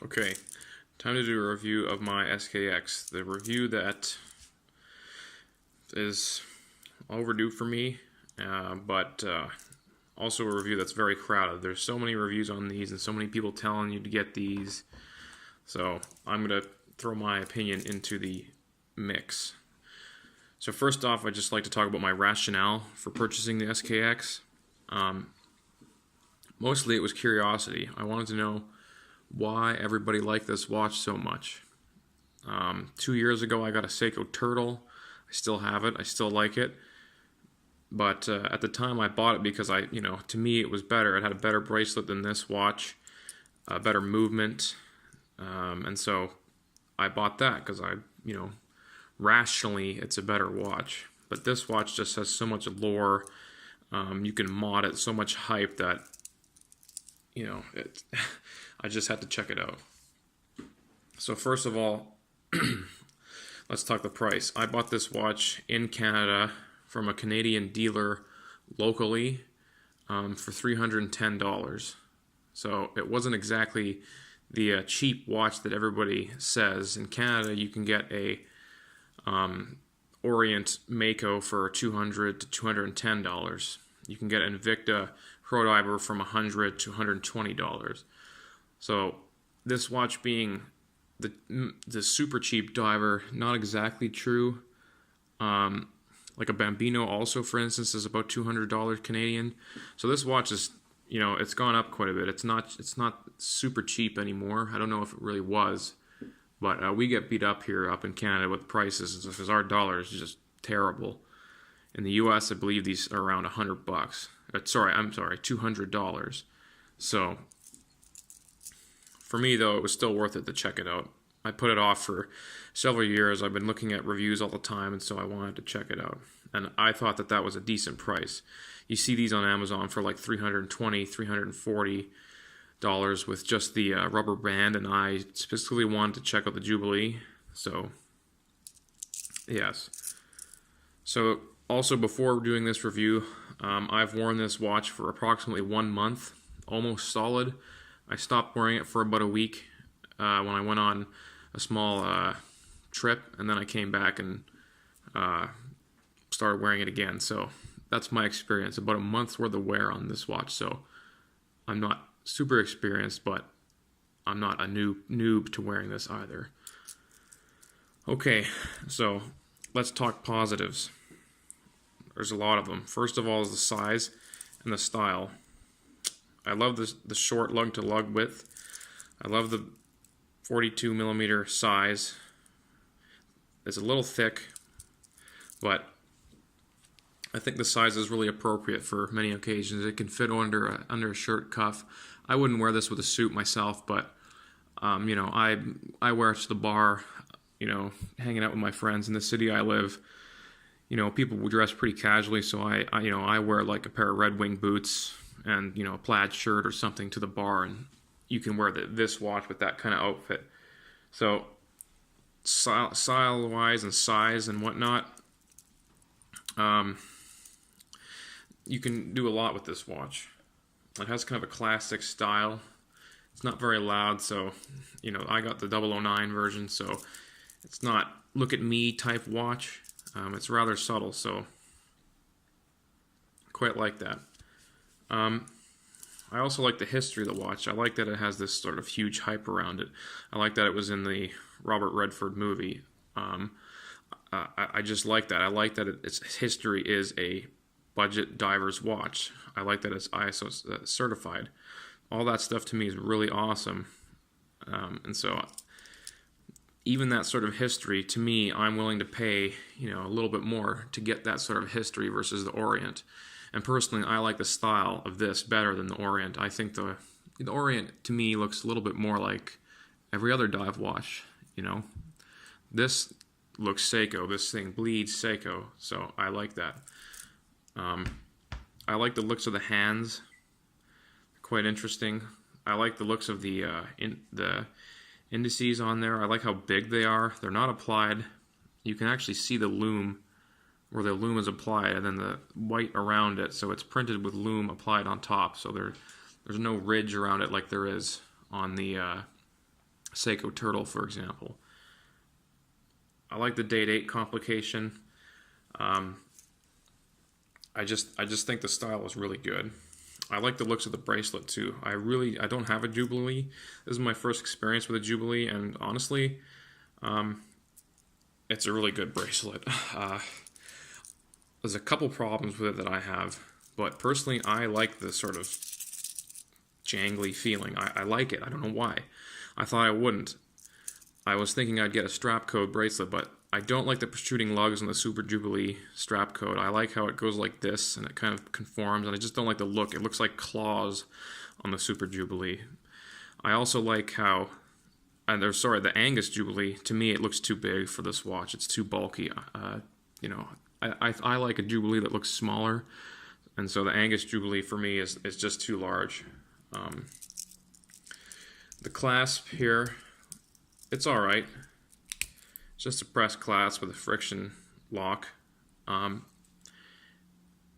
Okay, time to do a review of my SKX. The review that is overdue for me, but also a review that's very crowded. There's so many reviews on these and so many people telling you to get these. So I'm going to throw my opinion into the mix. So first off, I'd just like to talk about my rationale for purchasing the SKX. Mostly it was curiosity. I wanted to know why everybody liked this watch so much. 2 years ago I got a Seiko Turtle. I still have it. I still like it. But at the time I bought it because to me it was better. It had a better bracelet than this watch, better movement, and so I bought that because rationally it's a better watch. But this watch just has so much lore. You can mod it, so much hype that I just had to check it out. So first of all, let's talk the price. I bought this watch in Canada from a Canadian dealer locally for $310. So it wasn't exactly the cheap watch that everybody says. In Canada, you can get a Orient Mako for $200 to $210. You can get an Invicta Pro Diver from $100 to $120. So this watch being the super cheap diver, not exactly true. Like a Bambino also, for instance, is about $200 Canadian. So this watch is, it's gone up quite a bit. It's not super cheap anymore. I don't know if it really was, but we get beat up here up in Canada with prices because our dollar is just terrible. In the U.S., I believe these are around $100. $200. So for me, though, it was still worth it to check it out. I put it off for several years. I've been looking at reviews all the time, and so I wanted to check it out. And I thought that was a decent price. You see these on Amazon for like $320, $340 with just the rubber band, and I specifically wanted to check out the Jubilee. So, yes. So, also before doing this review, I've worn this watch for approximately 1 month, almost solid. I stopped wearing it for about a week when I went on a small trip, and then I came back and started wearing it again. So that's my experience. About a month's worth of wear on this watch. So I'm not super experienced, but I'm not a noob to wearing this either. Okay, so let's talk positives. There's a lot of them. First of all is the size and the style. I love the short lug-to-lug width. I love the 42 millimeter size. It's a little thick, but I think the size is really appropriate for many occasions. It can fit under a shirt cuff. I wouldn't wear this with a suit myself, but I wear it to the bar. Hanging out with my friends in the city I live. People will dress pretty casually, so I wear like a pair of Red Wing boots and a plaid shirt or something to the bar, and you can wear this watch with that kind of outfit. So style wise and size and whatnot, you can do a lot with this watch. It has kind of a classic style. It's not very loud, so I got the 009 version, so it's not look at me type watch. It's rather subtle, so quite like that. I also like the history of the watch. I like that it has this sort of huge hype around it. I like that it was in the Robert Redford movie. I just like that. I like that its history is a budget diver's watch. I like that it's ISO certified. All that stuff to me is really awesome. And so even that sort of history, to me, I'm willing to pay a little bit more to get that sort of history versus the Orient. And personally, I like the style of this better than the Orient. I think the Orient, to me, looks a little bit more like every other dive watch, This looks Seiko. This thing bleeds Seiko, so I like that. I like the looks of the hands. Quite interesting. I like the looks of the indices on there. I like how big they are. They're not applied. You can actually see the loom where the loom is applied, and then the white around it, so it's printed with loom applied on top, so there's no ridge around it like there is on the Seiko Turtle, for example. I like the date 8 complication. I just think the style is really good. I like the looks of the bracelet too. I don't have a Jubilee. This is my first experience with a Jubilee, and honestly, it's a really good bracelet. There's a couple problems with it that I have, but personally, I like the sort of jangly feeling. I like it. I don't know why. I thought I wouldn't. I was thinking I'd get a strap code bracelet, but I don't like the protruding lugs on the Super Jubilee strap code. I like how it goes like this, and it kind of conforms, and I just don't like the look. It looks like claws on the Super Jubilee. I also like how, the Angus Jubilee, to me it looks too big for this watch. It's too bulky. I like a Jubilee that looks smaller, and so the Angus Jubilee for me is just too large. The clasp here, it's alright. It's just a press clasp with a friction lock.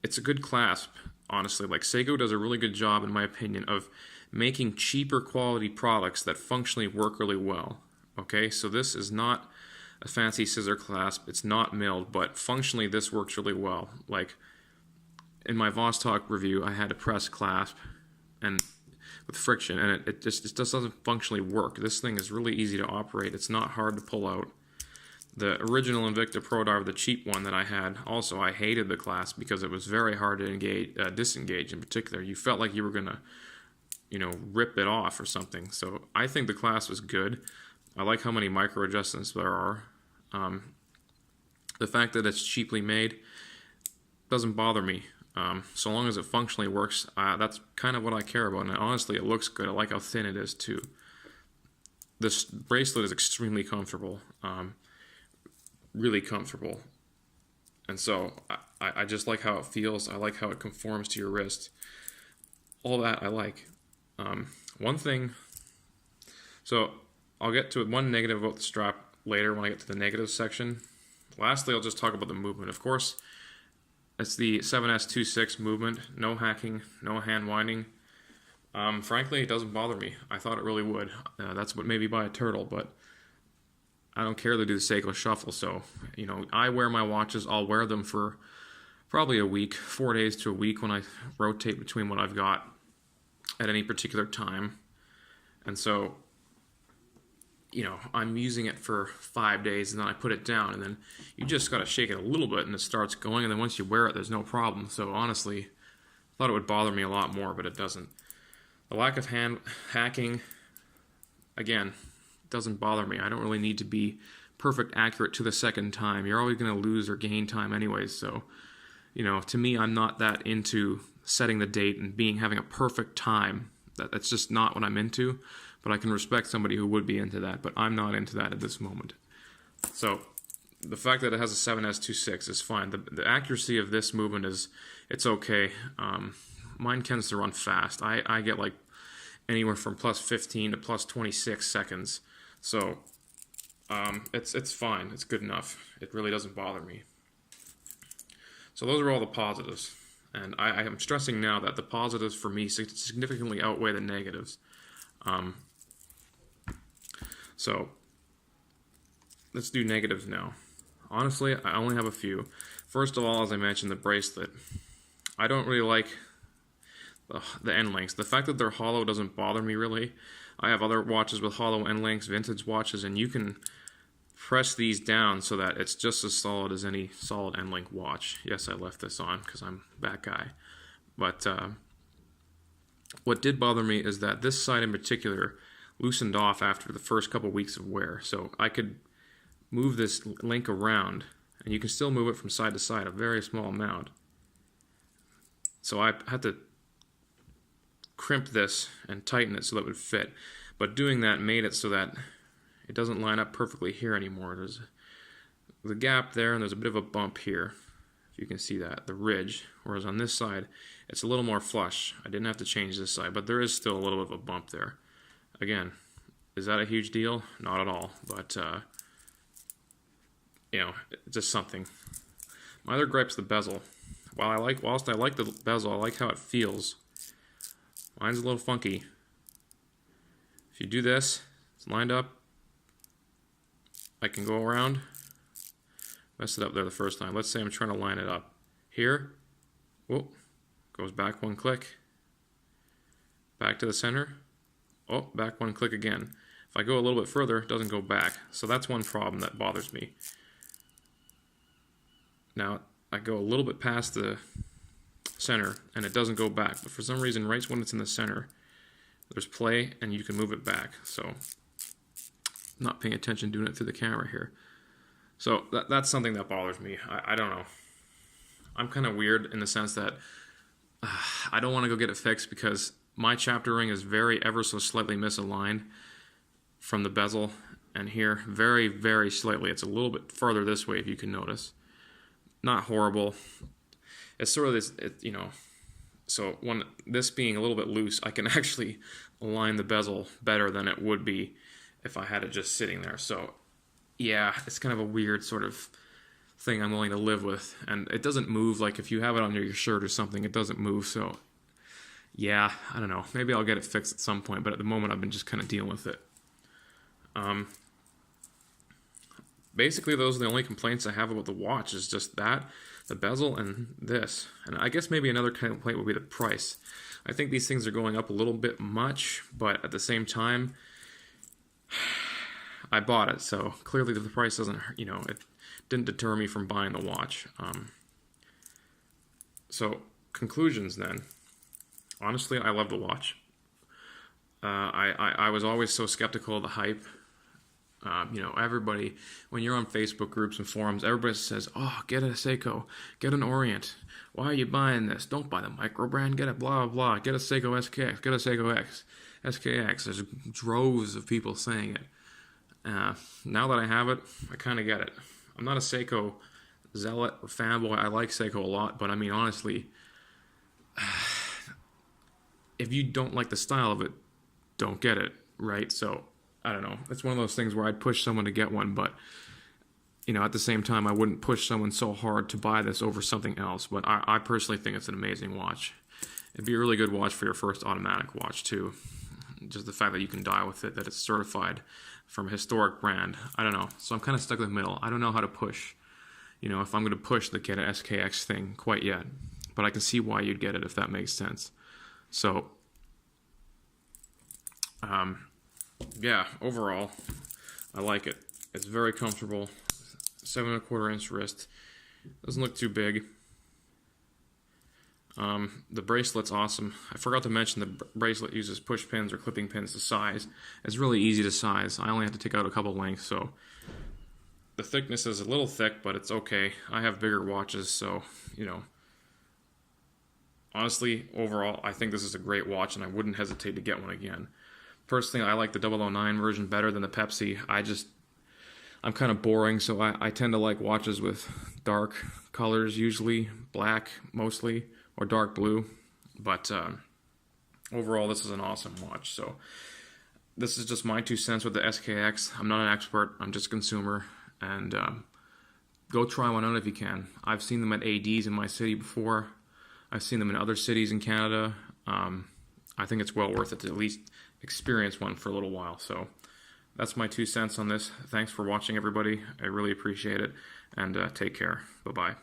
It's a good clasp, honestly. Like, Seiko does a really good job, in my opinion, of making cheaper quality products that functionally work really well. Okay, so this is not a fancy scissor clasp, it's not milled, but functionally this works really well. Like, in my Vostok review, I had a press clasp and with friction, and it just doesn't functionally work. This thing is really easy to operate. It's not hard to pull out. The original Invicta Pro Diver, the cheap one that I had, also I hated the clasp because it was very hard to disengage. In particular, you felt like you were gonna, rip it off or something. So I think the clasp is good. I like how many micro adjustments there are. The fact that it's cheaply made doesn't bother me. So long as it functionally works, that's kind of what I care about. And honestly, it looks good. I like how thin it is too. This bracelet is extremely comfortable, really comfortable. And so I just like how it feels. I like how it conforms to your wrist. All that I like. One thing, so I'll get to one negative about the strap later when I get to the negative section. Lastly, I'll just talk about the movement. Of course, it's the 7S26 movement. No hacking, no hand winding. Frankly, it doesn't bother me. I thought it really would. That's what made me buy a Turtle, but I don't care to do the Seiko Shuffle. So, I wear my watches. I'll wear them for probably a week, 4 days to a week when I rotate between what I've got at any particular time. And so, I'm using it for 5 days, and then I put it down, and then you just got to shake it a little bit, and it starts going, and then once you wear it, there's no problem. So honestly, I thought it would bother me a lot more, but it doesn't. The lack of hand hacking, again, doesn't bother me. I don't really need to be perfect accurate to the second time. You're always going to lose or gain time anyways, so, to me, I'm not that into setting the date and having a perfect time. That's just not what I'm into. But I can respect somebody who would be into that, but I'm not into that at this moment. So the fact that it has a 7S26 is fine. The accuracy of this movement it's okay. Mine tends to run fast. I get like anywhere from plus 15 to plus 26 seconds. So it's fine. It's good enough. It really doesn't bother me. So those are all the positives. And I am stressing now that the positives for me significantly outweigh the negatives. So let's do negatives now. Honestly, I only have a few. First of all, as I mentioned, the bracelet. I don't really like the end links. The fact that they're hollow doesn't bother me really. I have other watches with hollow end links, vintage watches, and you can press these down so that it's just as solid as any solid end link watch. Yes, I left this on because I'm that guy. But what did bother me is that this side in particular loosened off after the first couple weeks of wear. So I could move this link around, and you can still move it from side to side, a very small amount. So I had to crimp this and tighten it so that it would fit. But doing that made it so that it doesn't line up perfectly here anymore. There's a gap there, and there's a bit of a bump here. If you can see that, the ridge. Whereas on this side, it's a little more flush. I didn't have to change this side, but there is still a little bit of a bump there. Again, is that a huge deal? Not at all, but it's just something. My other gripe's the bezel. Whilst I like the bezel, I like how it feels. Mine's a little funky. If you do this, It's lined up. I can go around. Messed it up there the first time. Let's say I'm trying to line it up. Here, whoa, goes back one click. Back to the center. Oh, back one click again. If I go a little bit further, it doesn't go back. So that's one problem that bothers me. Now, I go a little bit past the center and it doesn't go back. But for some reason, right when it's in the center, there's play and you can move it back. So, I'm not paying attention doing it through the camera here. So, that's something that bothers me. I don't know. I'm kind of weird in the sense that I don't want to go get it fixed because my chapter ring is very ever so slightly misaligned from the bezel, and here very, very slightly. It's a little bit further this way if you can notice. Not horrible. It's sort of this, you know, so when this being a little bit loose, I can actually align the bezel better than it would be if I had it just sitting there. So yeah, it's kind of a weird sort of thing I'm willing to live with, and it doesn't move. Like if you have it on your shirt or something, it doesn't move. So yeah, I don't know. Maybe I'll get it fixed at some point, but at the moment I've been just kind of dealing with it. Basically, those are the only complaints I have about the watch, is just that, the bezel, and this. And I guess maybe another complaint would be the price. I think these things are going up a little bit much, but at the same time, I bought it, so clearly the price doesn't, you know, it didn't deter me from buying the watch. So, conclusions then. Honestly, I love the watch. I was always so skeptical of the hype. You know, everybody, when you're on Facebook groups and forums, everybody says, oh, get a Seiko, get an Orient. Why are you buying this? Don't buy the micro brand, get a blah, blah, get a Seiko SKX, get a Seiko X, SKX. There's droves of people saying it. Now that I have it, I kind of get it. I'm not a Seiko zealot or fanboy. I like Seiko a lot, but I mean, honestly, if you don't like the style of it, don't get it, right? So, I don't know. It's one of those things where I'd push someone to get one, but, you know, at the same time, I wouldn't push someone so hard to buy this over something else. But I personally think it's an amazing watch. It'd be a really good watch for your first automatic watch, too. Just the fact that you can dial with it, that it's certified from a historic brand. I don't know. So I'm kind of stuck in the middle. I don't know how to push, you know, if I'm going to push the get an SKX thing quite yet. But I can see why you'd get it, if that makes sense. So, yeah, overall, I like it. It's very comfortable. 7 1/4 inch wrist. Doesn't look too big. The bracelet's awesome. I forgot to mention the bracelet uses push pins or clipping pins to size. It's really easy to size. I only have to take out a couple lengths, so the thickness is a little thick, but it's okay. I have bigger watches, so, you know. Honestly, overall, I think this is a great watch, and I wouldn't hesitate to get one again. Personally, I like the 009 version better than the Pepsi. I'm kind of boring, so I tend to like watches with dark colors, usually black mostly, or dark blue. But overall, this is an awesome watch. So this is just my 2 cents with the SKX. I'm not an expert. I'm just a consumer. And go try one out if you can. I've seen them at ADs in my city before. I've seen them in other cities in Canada. I think it's well worth it to at least experience one for a little while. So that's my 2 cents on this. Thanks for watching, everybody. I really appreciate it. And take care. Bye-bye.